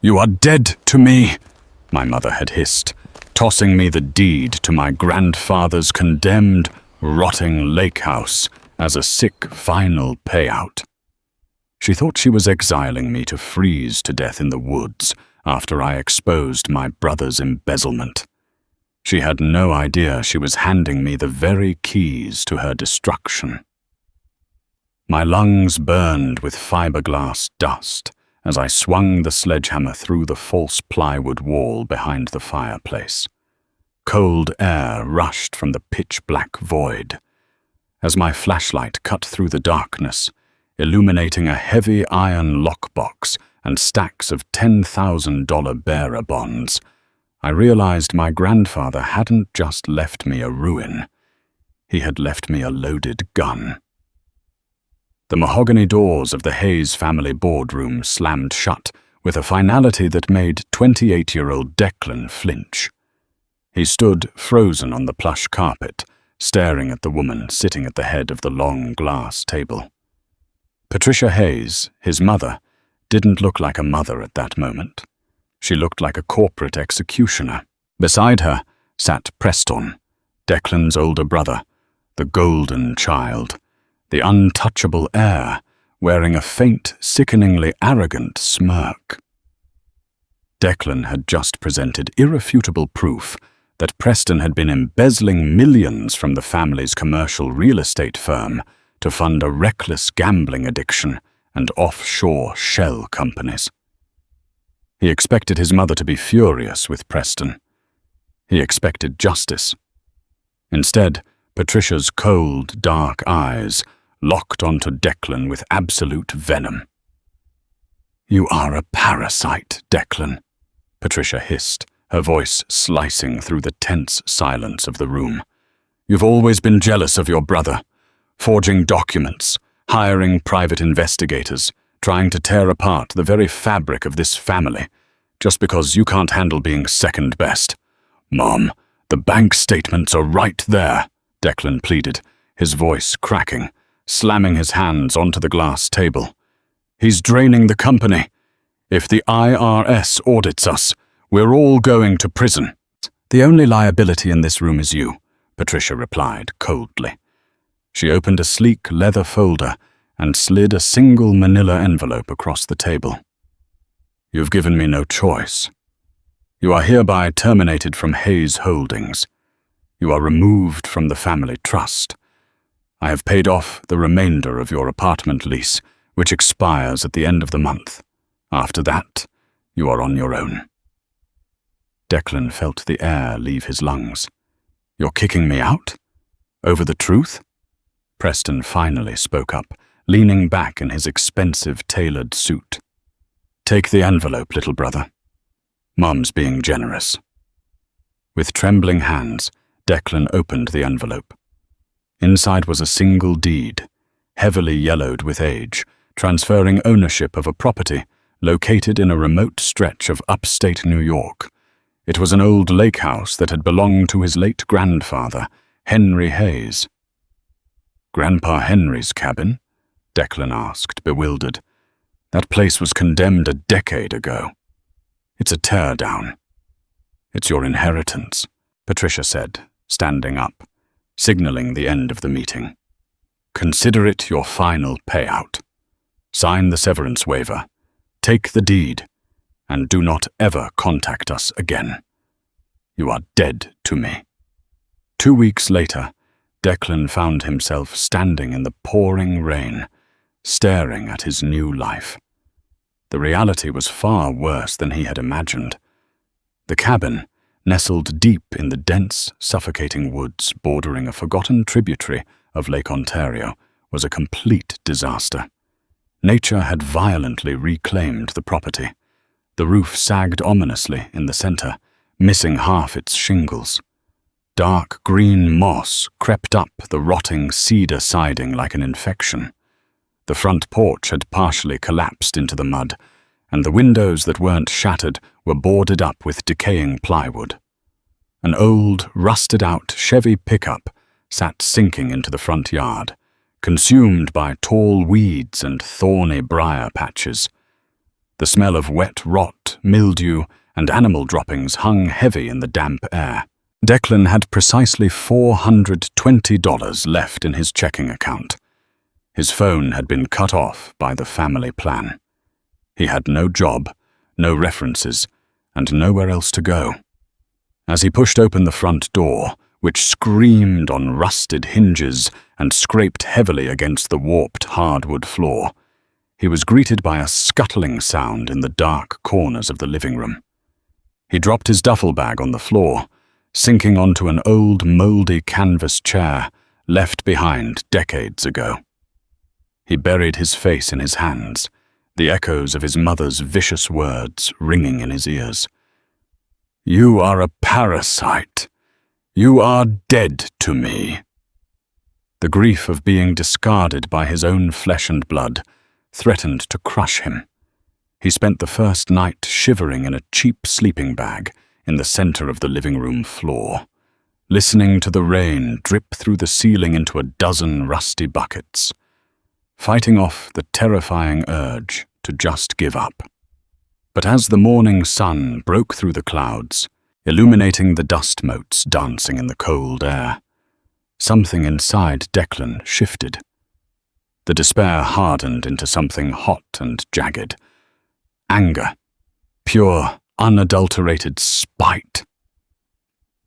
"You are dead to me," my mother had hissed, tossing me the deed to my grandfather's condemned, rotting lake house as a sick final payout. She thought she was exiling me to freeze to death in the woods after I exposed my brother's embezzlement. She had no idea she was handing me the very keys to her destruction. My lungs burned with fiberglass dust as I swung the sledgehammer through the false plywood wall behind the fireplace. Cold air rushed from the pitch-black void. As my flashlight cut through the darkness, illuminating a heavy iron lockbox and stacks of $10,000 bearer bonds, I realized my grandfather hadn't just left me a ruin. He had left me a loaded gun. The mahogany doors of the Hayes family boardroom slammed shut with a finality that made 28-year-old Declan flinch. He stood frozen on the plush carpet, staring at the woman sitting at the head of the long glass table. Patricia Hayes, his mother, didn't look like a mother at that moment. She looked like a corporate executioner. Beside her sat Preston, Declan's older brother, the golden child, the untouchable heir, wearing a faint, sickeningly arrogant smirk. Declan had just presented irrefutable proof that Preston had been embezzling millions from the family's commercial real estate firm to fund a reckless gambling addiction and offshore shell companies. He expected his mother to be furious with Preston. He expected justice. Instead, Patricia's cold, dark eyes locked onto Declan with absolute venom. "You are a parasite, Declan," Patricia hissed, her voice slicing through the tense silence of the room. "You've always been jealous of your brother, forging documents, hiring private investigators, trying to tear apart the very fabric of this family, just because you can't handle being second best. Mom, the bank statements are right there," Declan pleaded, his voice cracking, slamming his hands onto the glass table. "He's draining the company. If the IRS audits us, we're all going to prison." "The only liability in this room is you," Patricia replied coldly. She opened a sleek leather folder and slid a single manila envelope across the table. "You've given me no choice. You are hereby terminated from Hayes Holdings. You are removed from the family trust. I have paid off the remainder of your apartment lease, which expires at the end of the month. After that, you are on your own." Declan felt the air leave his lungs. "You're kicking me out? Over the truth?" Preston finally spoke up, leaning back in his expensive tailored suit. "Take the envelope, little brother. Mom's being generous." With trembling hands, Declan opened the envelope. Inside was a single deed, heavily yellowed with age, transferring ownership of a property located in a remote stretch of upstate New York. It was an old lake house that had belonged to his late grandfather, Henry Hayes. "Grandpa Henry's cabin?" Declan asked, bewildered. "That place was condemned a decade ago. It's a tear-down." "It's your inheritance," Patricia said, standing up, signaling the end of the meeting. "Consider it your final payout. Sign the severance waiver, take the deed, and do not ever contact us again. You are dead to me." 2 weeks later, Declan found himself standing in the pouring rain, staring at his new life. The reality was far worse than he had imagined. The cabin, nestled deep in the dense, suffocating woods bordering a forgotten tributary of Lake Ontario, was a complete disaster. Nature had violently reclaimed the property. The roof sagged ominously in the center, missing half its shingles. Dark green moss crept up the rotting cedar siding like an infection. The front porch had partially collapsed into the mud, and the windows that weren't shattered were boarded up with decaying plywood. An old, rusted-out Chevy pickup sat sinking into the front yard, consumed by tall weeds and thorny briar patches. The smell of wet rot, mildew, and animal droppings hung heavy in the damp air. Declan had precisely $420 left in his checking account. His phone had been cut off by the family plan. He had no job, no references, and nowhere else to go. As he pushed open the front door, which screamed on rusted hinges and scraped heavily against the warped hardwood floor, he was greeted by a scuttling sound in the dark corners of the living room. He dropped his duffel bag on the floor, sinking onto an old mouldy canvas chair left behind decades ago. He buried his face in his hands, the echoes of his mother's vicious words ringing in his ears. "You are a parasite. You are dead to me." The grief of being discarded by his own flesh and blood threatened to crush him. He spent the first night shivering in a cheap sleeping bag in the center of the living room floor, listening to the rain drip through the ceiling into a dozen rusty buckets, fighting off the terrifying urge to just give up. But as the morning sun broke through the clouds, illuminating the dust motes dancing in the cold air, something inside Declan shifted. The despair hardened into something hot and jagged. Anger. Pure, unadulterated spite.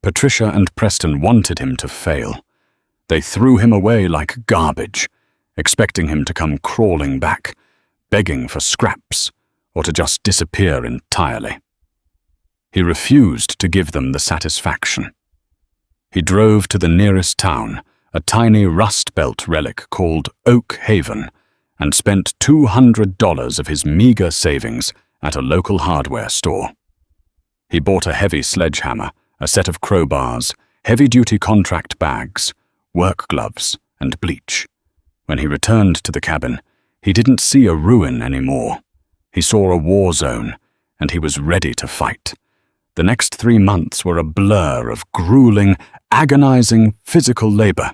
Patricia and Preston wanted him to fail. They threw him away like garbage, expecting him to come crawling back, begging for scraps, or to just disappear entirely. He refused to give them the satisfaction. He drove to the nearest town, a tiny Rust Belt relic called Oak Haven, and spent $200 of his meager savings at a local hardware store. He bought a heavy sledgehammer, a set of crowbars, heavy-duty contract bags, work gloves, and bleach. When he returned to the cabin, he didn't see a ruin anymore. He saw a war zone, and he was ready to fight. The next 3 months were a blur of grueling, agonizing physical labor.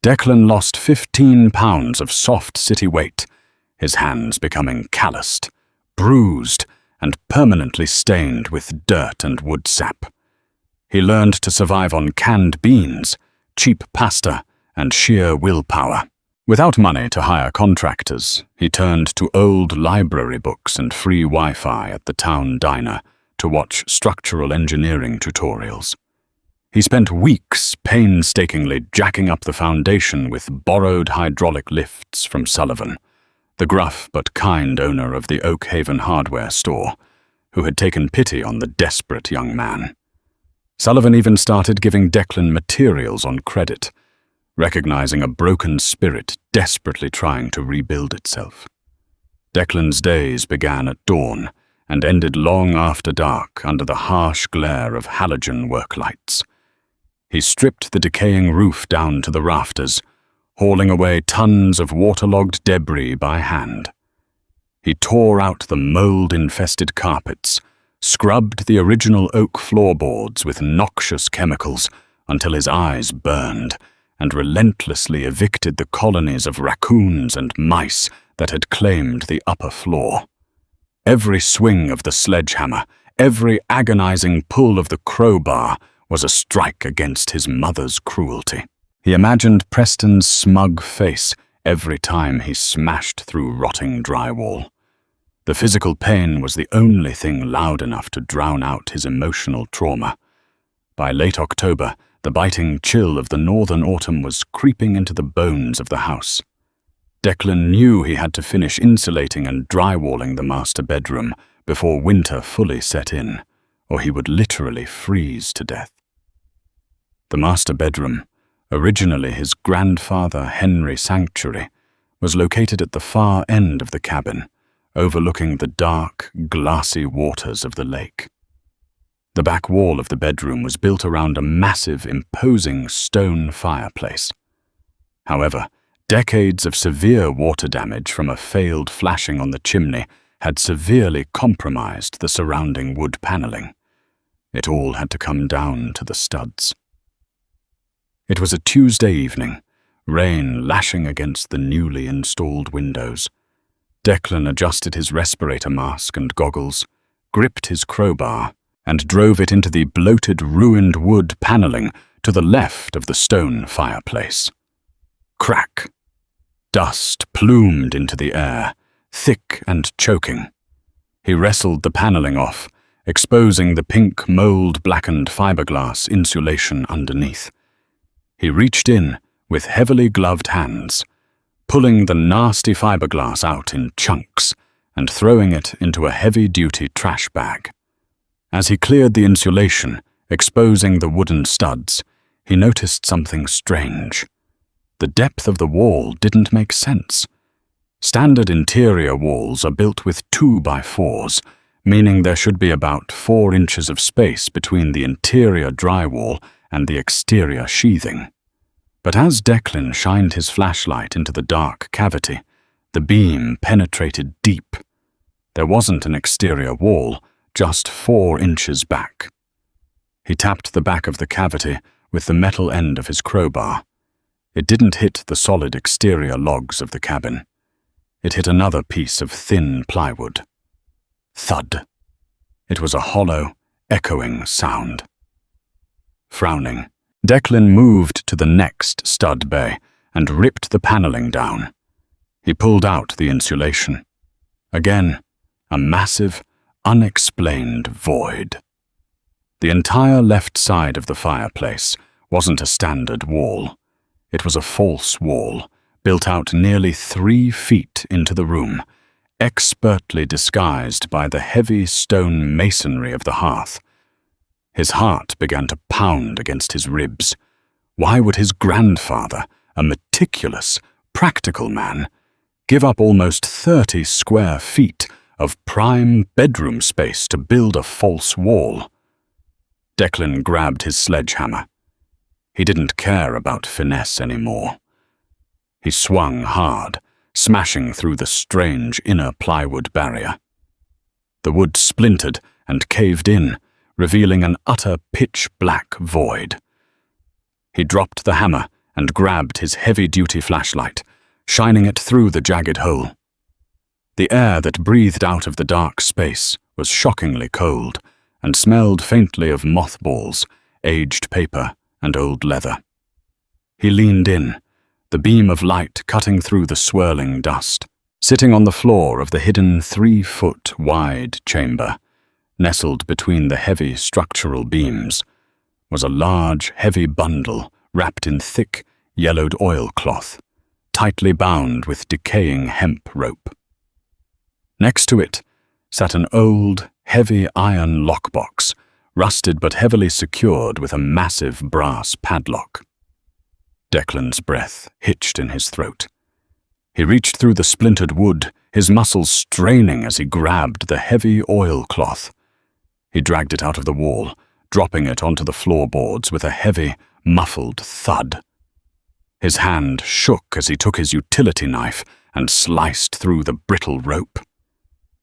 Declan lost 15 pounds of soft city weight, his hands becoming calloused, bruised, and permanently stained with dirt and wood sap. He learned to survive on canned beans, cheap pasta, and sheer willpower. Without money to hire contractors, he turned to old library books and free Wi-Fi at the town diner to watch structural engineering tutorials. He spent weeks painstakingly jacking up the foundation with borrowed hydraulic lifts from Sullivan, the gruff but kind owner of the Oak Haven hardware store, who had taken pity on the desperate young man. Sullivan even started giving Declan materials on credit, recognizing a broken spirit desperately trying to rebuild itself. Declan's days began at dawn and ended long after dark under the harsh glare of halogen work lights. He stripped the decaying roof down to the rafters, hauling away tons of waterlogged debris by hand. He tore out the mold-infested carpets, scrubbed the original oak floorboards with noxious chemicals until his eyes burned, and relentlessly evicted the colonies of raccoons and mice that had claimed the upper floor. Every swing of the sledgehammer, every agonizing pull of the crowbar was a strike against his mother's cruelty. He imagined Preston's smug face every time he smashed through rotting drywall. The physical pain was the only thing loud enough to drown out his emotional trauma. By late October, the biting chill of the northern autumn was creeping into the bones of the house. Declan knew he had to finish insulating and drywalling the master bedroom before winter fully set in, or he would literally freeze to death. The master bedroom, originally his grandfather Henry sanctuary, was located at the far end of the cabin, overlooking the dark, glassy waters of the lake. The back wall of the bedroom was built around a massive, imposing stone fireplace. However, decades of severe water damage from a failed flashing on the chimney had severely compromised the surrounding wood paneling. It all had to come down to the studs. It was a Tuesday evening, rain lashing against the newly installed windows. Declan adjusted his respirator mask and goggles, gripped his crowbar, and drove it into the bloated, ruined wood paneling to the left of the stone fireplace. Crack! Dust plumed into the air, thick and choking. He wrestled the paneling off, exposing the pink, mold-blackened fiberglass insulation underneath. He reached in with heavily gloved hands, pulling the nasty fiberglass out in chunks and throwing it into a heavy-duty trash bag. As he cleared the insulation, exposing the wooden studs, he noticed something strange. The depth of the wall didn't make sense. Standard interior walls are built with 2x4s, meaning there should be about 4 inches of space between the interior drywall and the exterior sheathing. But as Declan shined his flashlight into the dark cavity, the beam penetrated deep. There wasn't an exterior wall, just 4 inches back. He tapped the back of the cavity with the metal end of his crowbar. It didn't hit the solid exterior logs of the cabin. It hit another piece of thin plywood. Thud. It was a hollow, echoing sound. Frowning, Declan moved to the next stud bay and ripped the paneling down. He pulled out the insulation. Again, a massive, unexplained void. The entire left side of the fireplace wasn't a standard wall. It was a false wall, built out nearly 3 feet into the room, expertly disguised by the heavy stone masonry of the hearth. His heart began to pound against his ribs. Why would his grandfather, a meticulous, practical man, give up almost 30 square feet of prime bedroom space to build a false wall? Declan grabbed his sledgehammer. He didn't care about finesse anymore. He swung hard, smashing through the strange inner plywood barrier. The wood splintered and caved in, revealing an utter pitch-black void. He dropped the hammer and grabbed his heavy-duty flashlight, shining it through the jagged hole. The air that breathed out of the dark space was shockingly cold and smelled faintly of mothballs, aged paper, and old leather. He leaned in, the beam of light cutting through the swirling dust. Sitting on the floor of the hidden 3-foot-wide chamber, nestled between the heavy structural beams, was a large, heavy bundle wrapped in thick, yellowed oilcloth, tightly bound with decaying hemp rope. Next to it sat an old, heavy iron lockbox, rusted but heavily secured with a massive brass padlock. Declan's breath hitched in his throat. He reached through the splintered wood, his muscles straining as he grabbed the heavy oilcloth. He dragged it out of the wall, dropping it onto the floorboards with a heavy, muffled thud. His hand shook as he took his utility knife and sliced through the brittle rope.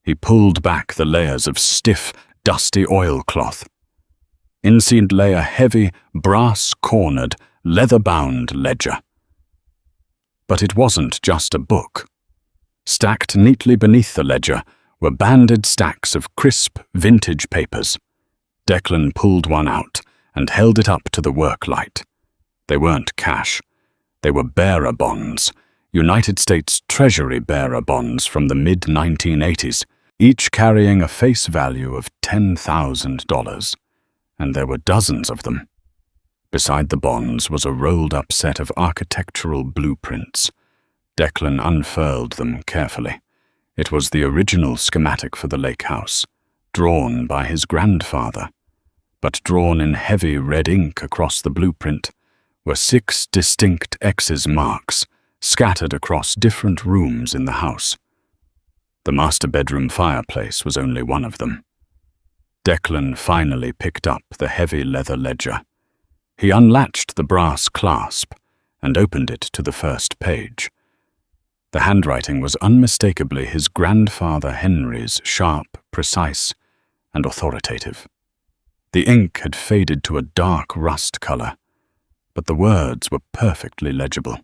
He pulled back the layers of stiff, dusty oilcloth. Inside lay a heavy, brass-cornered, leather-bound ledger. But it wasn't just a book. Stacked neatly beneath the ledger were banded stacks of crisp, vintage papers. Declan pulled one out and held it up to the work light. They weren't cash. They were bearer bonds, United States Treasury bearer bonds from the mid-1980s, each carrying a face value of $10,000. And there were dozens of them. Beside the bonds was a rolled-up set of architectural blueprints. Declan unfurled them carefully. It was the original schematic for the lake house, drawn by his grandfather. But drawn in heavy red ink across the blueprint were 6 distinct X's marks, scattered across different rooms in the house. The master bedroom fireplace was only one of them. Declan finally picked up the heavy leather ledger. He unlatched the brass clasp and opened it to the first page. The handwriting was unmistakably his grandfather Henry's, sharp, precise, and authoritative. The ink had faded to a dark rust color, but the words were perfectly legible.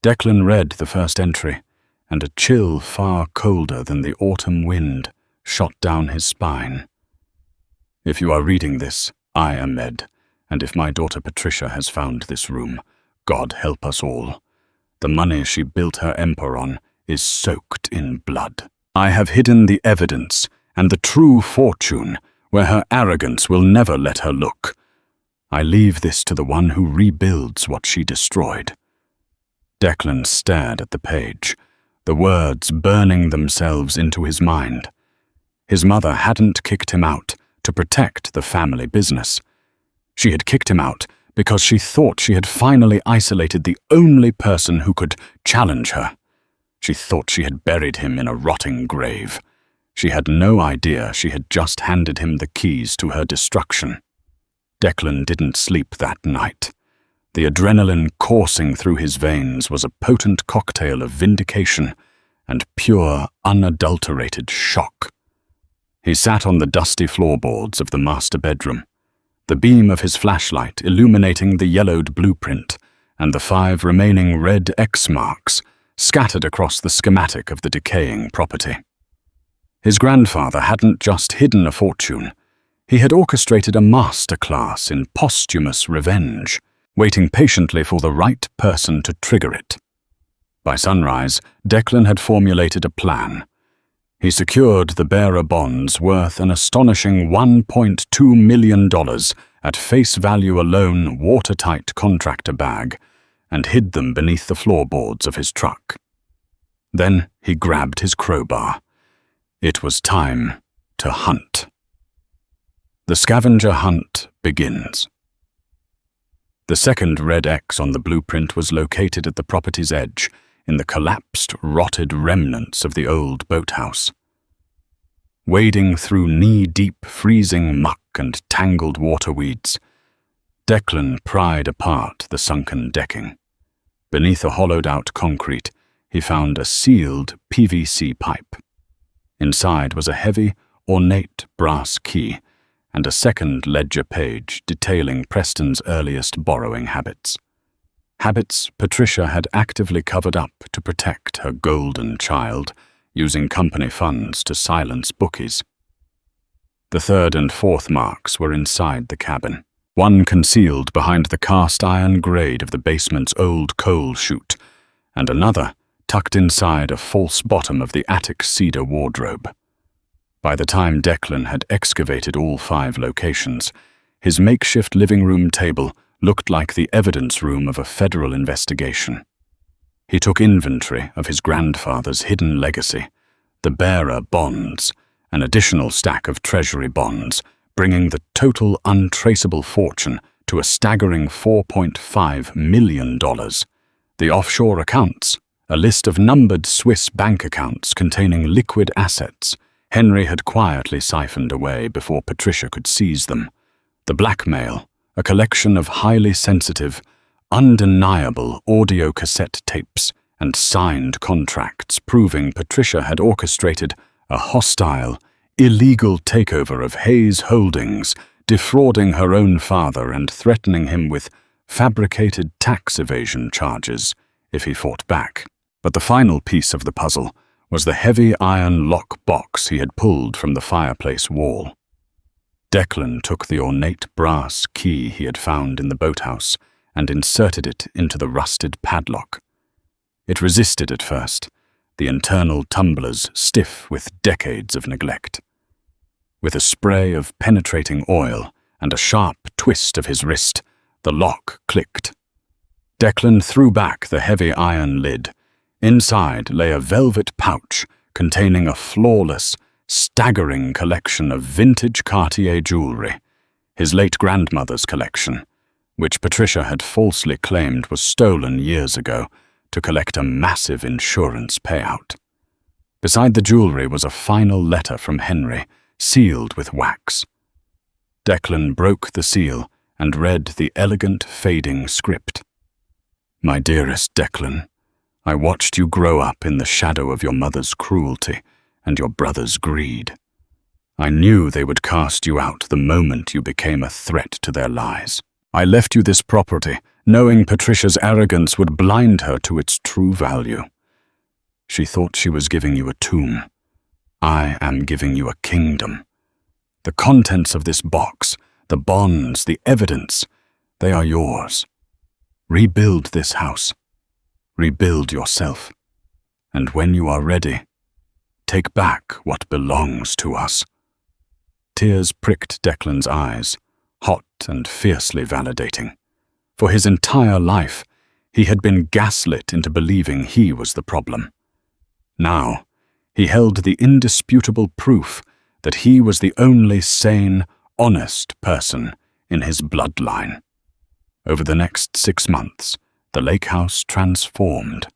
Declan read the first entry and a chill far colder than the autumn wind shot down his spine. If you are reading this, I am Med, and if my daughter Patricia has found this room, God help us all. The money she built her empire on is soaked in blood. I have hidden the evidence and the true fortune where her arrogance will never let her look. I leave this to the one who rebuilds what she destroyed." Declan stared at the page, the words burning themselves into his mind. His mother hadn't kicked him out to protect the family business. She had kicked him out because she thought she had finally isolated the only person who could challenge her. She thought she had buried him in a rotting grave. She had no idea she had just handed him the keys to her destruction. Declan didn't sleep that night. The adrenaline coursing through his veins was a potent cocktail of vindication and pure, unadulterated shock. He sat on the dusty floorboards of the master bedroom, the beam of his flashlight illuminating the yellowed blueprint and the 5 remaining red X marks scattered across the schematic of the decaying property. His grandfather hadn't just hidden a fortune. He had orchestrated a masterclass in posthumous revenge, waiting patiently for the right person to trigger it. By sunrise, Declan had formulated a plan. He secured the bearer bonds worth an astonishing $1.2 million at face value alone watertight contractor bag and hid them beneath the floorboards of his truck. Then he grabbed his crowbar. It was time to hunt. The scavenger hunt begins. The second red X on the blueprint was located at the property's edge, in the collapsed, rotted remnants of the old boathouse. Wading through knee-deep, freezing muck and tangled waterweeds, Declan pried apart the sunken decking. Beneath a hollowed-out concrete, he found a sealed PVC pipe. Inside was a heavy, ornate brass key and a second ledger page detailing Preston's earliest borrowing habits. Habits Patricia had actively covered up to protect her golden child, using company funds to silence bookies. The third and fourth marks were inside the cabin, one concealed behind the cast-iron grate of the basement's old coal chute, and another tucked inside a false bottom of the attic cedar wardrobe. By the time Declan had excavated all 5 locations, his makeshift living room table looked like the evidence room of a federal investigation. He took inventory of his grandfather's hidden legacy, the bearer bonds, an additional stack of treasury bonds, bringing the total untraceable fortune to a staggering $4.5 million. The offshore accounts, a list of numbered Swiss bank accounts containing liquid assets, Henry had quietly siphoned away before Patricia could seize them. The blackmail, a collection of highly sensitive, undeniable audio cassette tapes and signed contracts proving Patricia had orchestrated a hostile, illegal takeover of Hayes Holdings, defrauding her own father and threatening him with fabricated tax evasion charges if he fought back. But the final piece of the puzzle was the heavy iron lock box he had pulled from the fireplace wall. Declan took the ornate brass key he had found in the boathouse and inserted it into the rusted padlock. It resisted at first, the internal tumblers stiff with decades of neglect. With a spray of penetrating oil and a sharp twist of his wrist, the lock clicked. Declan threw back the heavy iron lid. Inside lay a velvet pouch containing a flawless, staggering collection of vintage Cartier jewelry, his late grandmother's collection, which Patricia had falsely claimed was stolen years ago to collect a massive insurance payout. Beside the jewelry was a final letter from Henry, sealed with wax. Declan broke the seal and read the elegant, fading script. "My dearest Declan, I watched you grow up in the shadow of your mother's cruelty and your brother's greed. I knew they would cast you out the moment you became a threat to their lies. I left you this property, knowing Patricia's arrogance would blind her to its true value. She thought she was giving you a tomb. I am giving you a kingdom. The contents of this box, the bonds, the evidence, they are yours. Rebuild this house. Rebuild yourself. And when you are ready, take back what belongs to us." Tears pricked Declan's eyes, hot and fiercely validating. For his entire life, he had been gaslit into believing he was the problem. Now, he held the indisputable proof that he was the only sane, honest person in his bloodline. Over the next 6 months, the lake house transformed.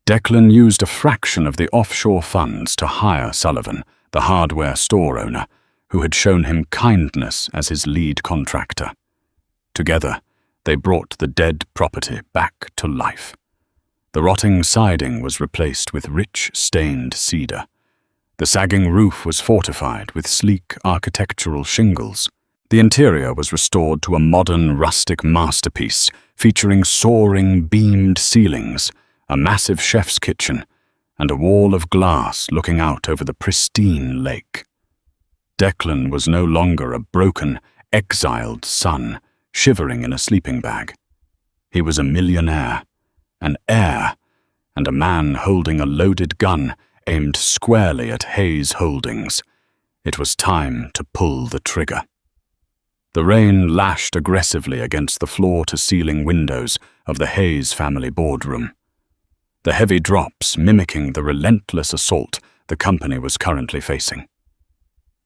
Declan used a fraction of the offshore funds to hire Sullivan, the hardware store owner, who had shown him kindness as his lead contractor. Together, they brought the dead property back to life. The rotting siding was replaced with rich, stained cedar. The sagging roof was fortified with sleek architectural shingles. The interior was restored to a modern, rustic masterpiece featuring soaring, beamed ceilings, a massive chef's kitchen, and a wall of glass looking out over the pristine lake. Declan was no longer a broken, exiled son shivering in a sleeping bag. He was a millionaire, an heir, and a man holding a loaded gun aimed squarely at Hayes Holdings. It was time to pull the trigger. The rain lashed aggressively against the floor-to-ceiling windows of the Hayes family boardroom, the heavy drops mimicking the relentless assault the company was currently facing.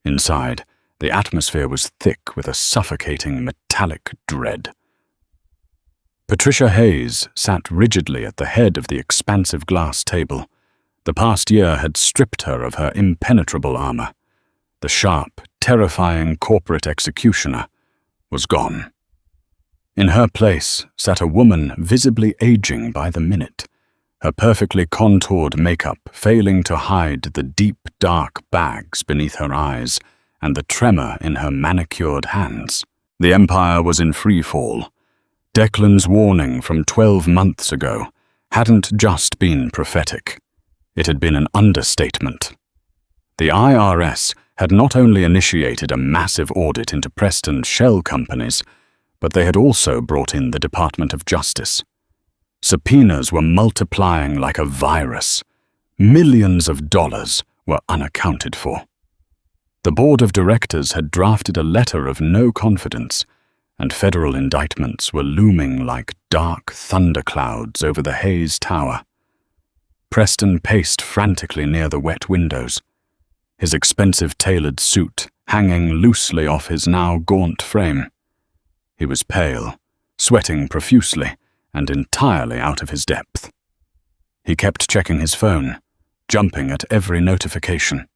Inside, the atmosphere was thick with a suffocating metallic dread. Patricia Hayes sat rigidly at the head of the expansive glass table. The past year had stripped her of her impenetrable armor. The sharp, terrifying corporate executioner was gone. In her place sat a woman visibly aging by the minute, her perfectly contoured makeup failing to hide the deep, dark bags beneath her eyes and the tremor in her manicured hands. The empire was in free fall. Declan's warning from 12 months ago hadn't just been prophetic. It had been an understatement. The IRS had not only initiated a massive audit into Preston's shell companies, but they had also brought in the Department of Justice. Subpoenas were multiplying like a virus. Millions of dollars were unaccounted for. The board of directors had drafted a letter of no confidence, and federal indictments were looming like dark thunderclouds over the Hayes Tower. Preston paced frantically near the wet windows, his expensive tailored suit hanging loosely off his now gaunt frame. He was pale, sweating profusely, and entirely out of his depth. He kept checking his phone, jumping at every notification.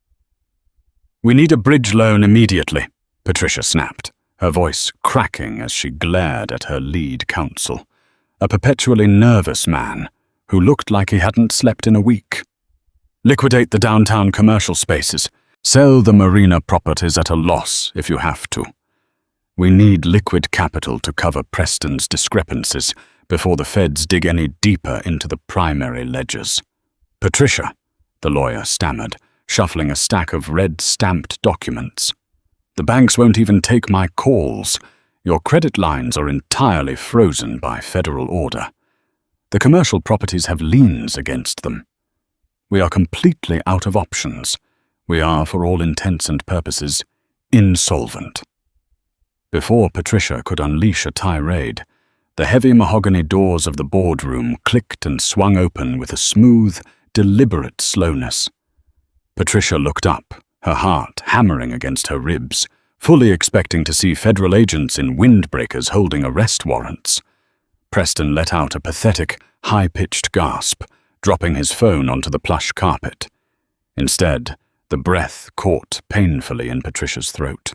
"We need a bridge loan immediately," Patricia snapped, her voice cracking as she glared at her lead counsel, a perpetually nervous man who looked like he hadn't slept in a week. "Liquidate the downtown commercial spaces. Sell the marina properties at a loss if you have to. We need liquid capital to cover Preston's discrepancies before the feds dig any deeper into the primary ledgers." "Patricia," the lawyer stammered, shuffling a stack of red-stamped documents. "The banks won't even take my calls. Your credit lines are entirely frozen by federal order. The commercial properties have liens against them. We are completely out of options. We are, for all intents and purposes, insolvent." Before Patricia could unleash a tirade, the heavy mahogany doors of the boardroom clicked and swung open with a smooth, deliberate slowness. Patricia looked up, her heart hammering against her ribs, fully expecting to see federal agents in windbreakers holding arrest warrants. Preston let out a pathetic, high-pitched gasp, dropping his phone onto the plush carpet. Instead, the breath caught painfully in Patricia's throat.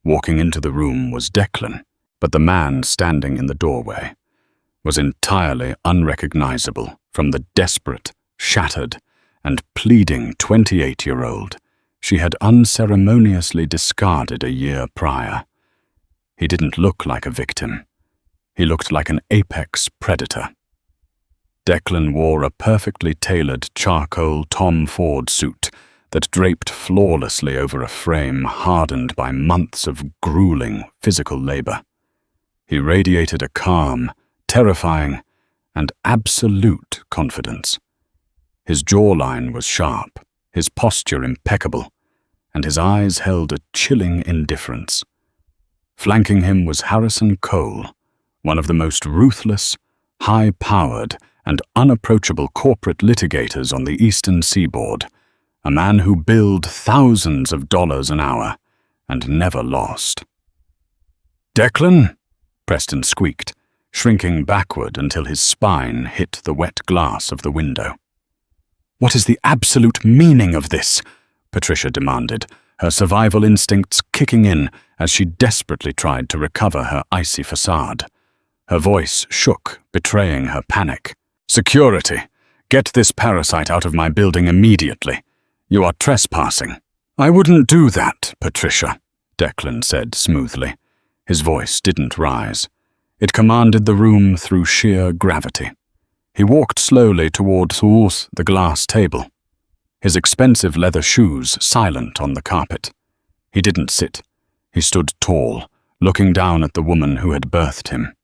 Walking into the room was Declan, but the man standing in the doorway was entirely unrecognizable from the desperate, shattered, and pleading 28-year-old she had unceremoniously discarded a year prior. He didn't look like a victim. He looked like an apex predator. Declan wore a perfectly tailored charcoal Tom Ford suit that draped flawlessly over a frame hardened by months of grueling physical labor. He radiated a calm, terrifying, and absolute confidence. His jawline was sharp, his posture impeccable, and his eyes held a chilling indifference. Flanking him was Harrison Cole, one of the most ruthless, high-powered, and unapproachable corporate litigators on the Eastern Seaboard, a man who billed thousands of dollars an hour and never lost. "Declan?" Preston squeaked, shrinking backward until his spine hit the wet glass of the window. "What is the absolute meaning of this?" Patricia demanded, her survival instincts kicking in as she desperately tried to recover her icy facade. Her voice shook, betraying her panic. "Security! Get this parasite out of my building immediately. You are trespassing." "I wouldn't do that, Patricia," Declan said smoothly. His voice didn't rise. It commanded the room through sheer gravity. He walked slowly towards the glass table, his expensive leather shoes silent on the carpet. He didn't sit. He stood tall, looking down at the woman who had birthed him.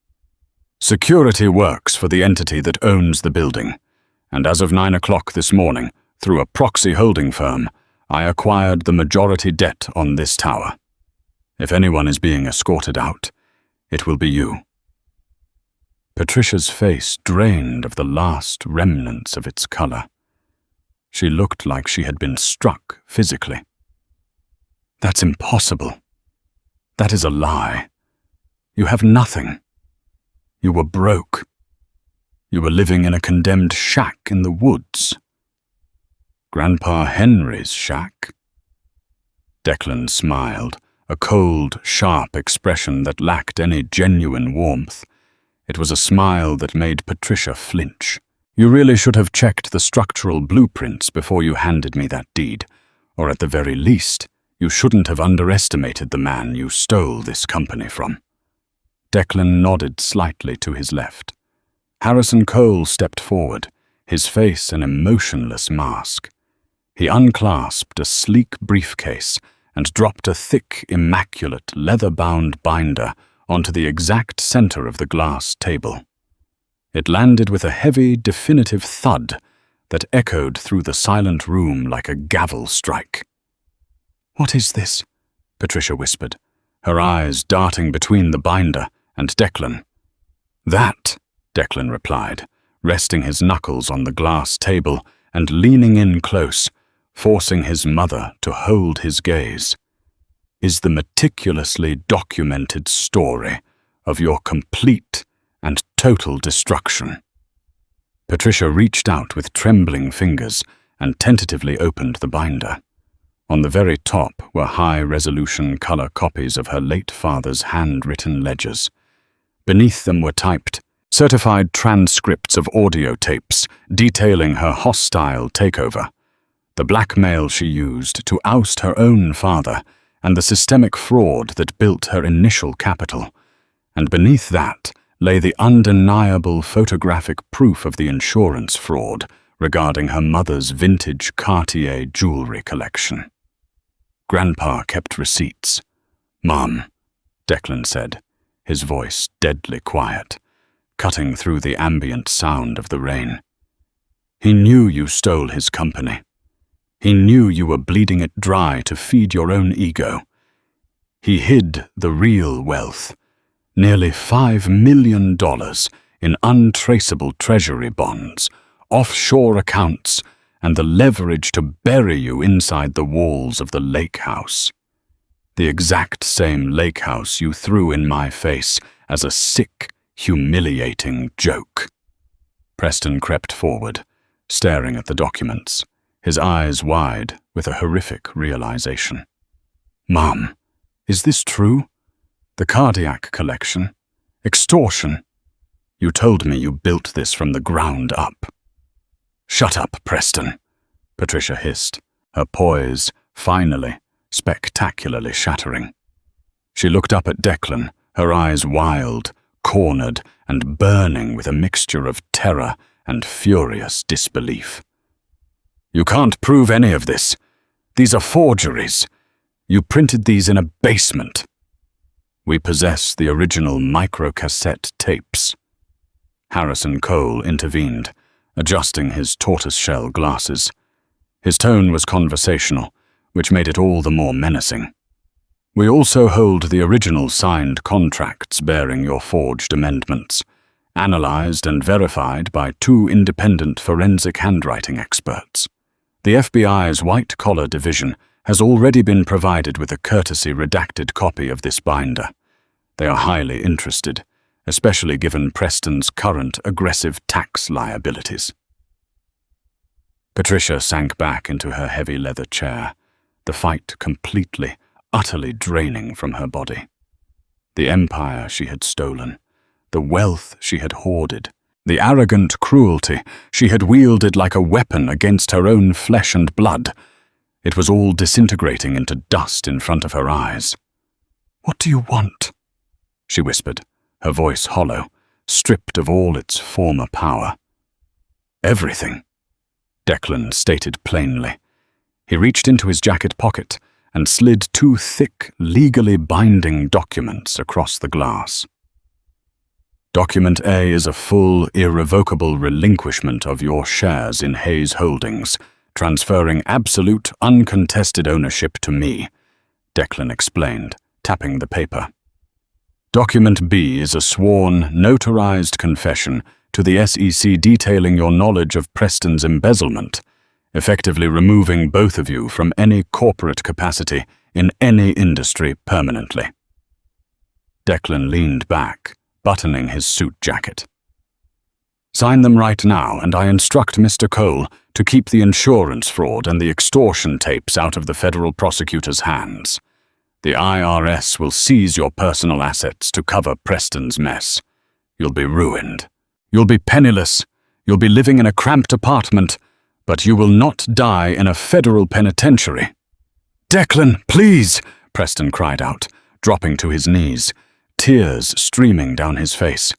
"Security works for the entity that owns the building, and as of 9 o'clock this morning, through a proxy holding firm, I acquired the majority debt on this tower. If anyone is being escorted out, it will be you." Patricia's face drained of the last remnants of its color. She looked like she had been struck physically. "That's impossible. That is a lie. You have nothing. You were broke. You were living in a condemned shack in the woods." "Grandpa Henry's shack?" Declan smiled, a cold, sharp expression that lacked any genuine warmth. It was a smile that made Patricia flinch. "You really should have checked the structural blueprints before you handed me that deed, or at the very least, you shouldn't have underestimated the man you stole this company from." Declan nodded slightly to his left. Harrison Cole stepped forward, his face an emotionless mask. He unclasped a sleek briefcase and dropped a thick, immaculate, leather-bound binder onto the exact center of the glass table. It landed with a heavy, definitive thud that echoed through the silent room like a gavel strike. "What is this?" Patricia whispered, her eyes darting between the binder and Declan. "That," Declan replied, resting his knuckles on the glass table and leaning in close, forcing his mother to hold his gaze, "is the meticulously documented story of your complete and total destruction." Patricia reached out with trembling fingers and tentatively opened the binder. On the very top were high-resolution color copies of her late father's handwritten ledgers. Beneath them were typed, certified transcripts of audio tapes detailing her hostile takeover, the blackmail she used to oust her own father, and the systemic fraud that built her initial capital. And beneath that lay the undeniable photographic proof of the insurance fraud regarding her mother's vintage Cartier jewelry collection. Grandpa kept receipts. "Mom," Declan said, his voice deadly quiet, cutting through the ambient sound of the rain. "He knew you stole his company. He knew you were bleeding it dry to feed your own ego. He hid the real wealth, nearly $5 million in untraceable treasury bonds, offshore accounts, and the leverage to bury you inside the walls of the lake house. The exact same lake house you threw in my face as a sick, humiliating joke." Preston crept forward, staring at the documents, his eyes wide with a horrific realization. "Mom, is this true? The cardiac collection? Extortion? You told me you built this from the ground up." "Shut up, Preston," Patricia hissed, her poise, finally, spectacularly shattering. She looked up at Declan, her eyes wild, cornered, and burning with a mixture of terror and furious disbelief. "You can't prove any of this. These are forgeries. You printed these in a basement." "We possess the original microcassette tapes." Harrison Cole intervened, adjusting his tortoiseshell glasses. His tone was conversational, which made it all the more menacing. "We also hold the original signed contracts bearing your forged amendments, analyzed and verified by 2 independent forensic handwriting experts. The FBI's white-collar division has already been provided with a courtesy redacted copy of this binder. They are highly interested, especially given Preston's current aggressive tax liabilities." Patricia sank back into her heavy leather chair, the fight completely, utterly draining from her body. The empire she had stolen, the wealth she had hoarded, the arrogant cruelty she had wielded like a weapon against her own flesh and blood, it was all disintegrating into dust in front of her eyes. "What do you want?" she whispered, her voice hollow, stripped of all its former power. "Everything," Declan stated plainly. He reached into his jacket pocket and slid 2 thick, legally binding documents across the glass. "Document A is a full, irrevocable relinquishment of your shares in Hayes Holdings, transferring absolute, uncontested ownership to me," Declan explained, tapping the paper. "Document B is a sworn, notarized confession to the SEC detailing your knowledge of Preston's embezzlement, effectively removing both of you from any corporate capacity in any industry permanently." Declan leaned back, buttoning his suit jacket. "Sign them right now, and I instruct Mr. Cole to keep the insurance fraud and the extortion tapes out of the federal prosecutor's hands. The IRS will seize your personal assets to cover Preston's mess. You'll be ruined. You'll be penniless. You'll be living in a cramped apartment, but you will not die in a federal penitentiary." "Declan, please!" Preston cried out, dropping to his knees, tears streaming down his face.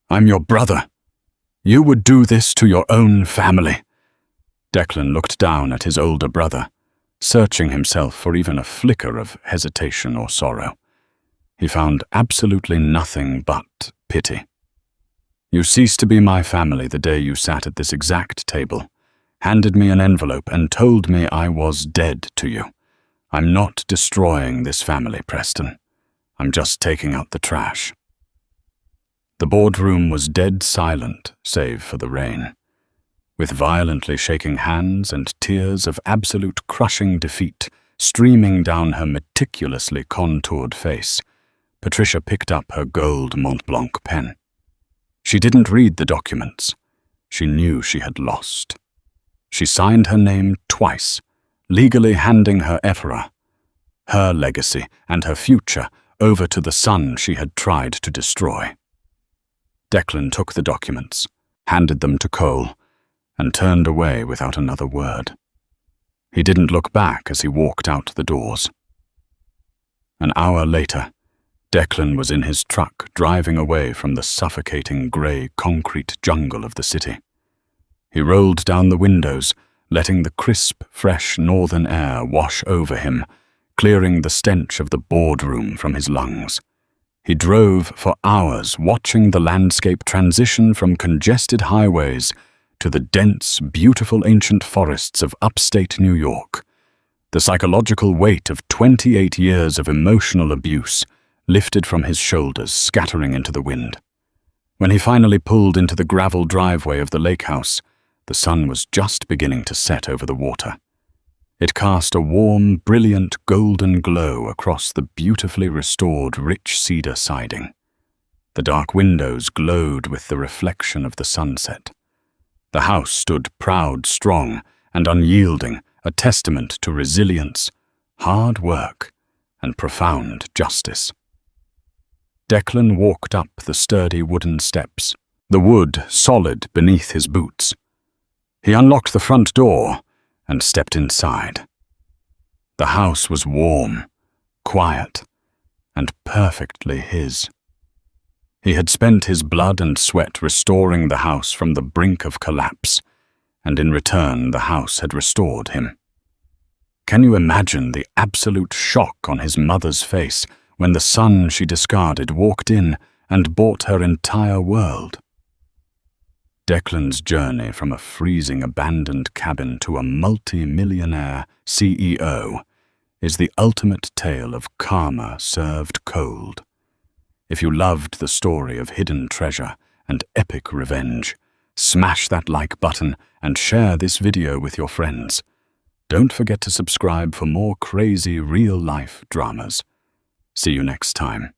"I'm your brother. You would do this to your own family." Declan looked down at his older brother, searching himself for even a flicker of hesitation or sorrow. He found absolutely nothing but pity. "You ceased to be my family the day you sat at this exact table, handed me an envelope and told me I was dead to you. I'm not destroying this family, Preston. I'm just taking out the trash." The boardroom was dead silent, save for the rain. With violently shaking hands and tears of absolute crushing defeat streaming down her meticulously contoured face, Patricia picked up her gold Mont Blanc pen. She didn't read the documents. She knew she had lost. She signed her name twice, legally handing her ephora, her legacy and her future, over to the son she had tried to destroy. Declan took the documents, handed them to Cole, and turned away without another word. He didn't look back as he walked out the doors. An hour later, Declan was in his truck driving away from the suffocating grey concrete jungle of the city. He rolled down the windows, letting the crisp, fresh northern air wash over him, clearing the stench of the boardroom from his lungs. He drove for hours, watching the landscape transition from congested highways to the dense, beautiful ancient forests of upstate New York. The psychological weight of 28 years of emotional abuse lifted from his shoulders, scattering into the wind. When he finally pulled into the gravel driveway of the lake house, the sun was just beginning to set over the water. It cast a warm, brilliant golden glow across the beautifully restored rich cedar siding. The dark windows glowed with the reflection of the sunset. The house stood proud, strong, and unyielding, a testament to resilience, hard work, and profound justice. Declan walked up the sturdy wooden steps, the wood solid beneath his boots. He unlocked the front door and stepped inside. The house was warm, quiet, and perfectly his. He had spent his blood and sweat restoring the house from the brink of collapse, and in return the house had restored him. Can you imagine the absolute shock on his mother's face when the son she discarded walked in and bought her entire world? Declan's journey from a freezing abandoned cabin to a multi-millionaire CEO is the ultimate tale of karma served cold. If you loved the story of hidden treasure and epic revenge, smash that like button and share this video with your friends. Don't forget to subscribe for more crazy real-life dramas. See you next time.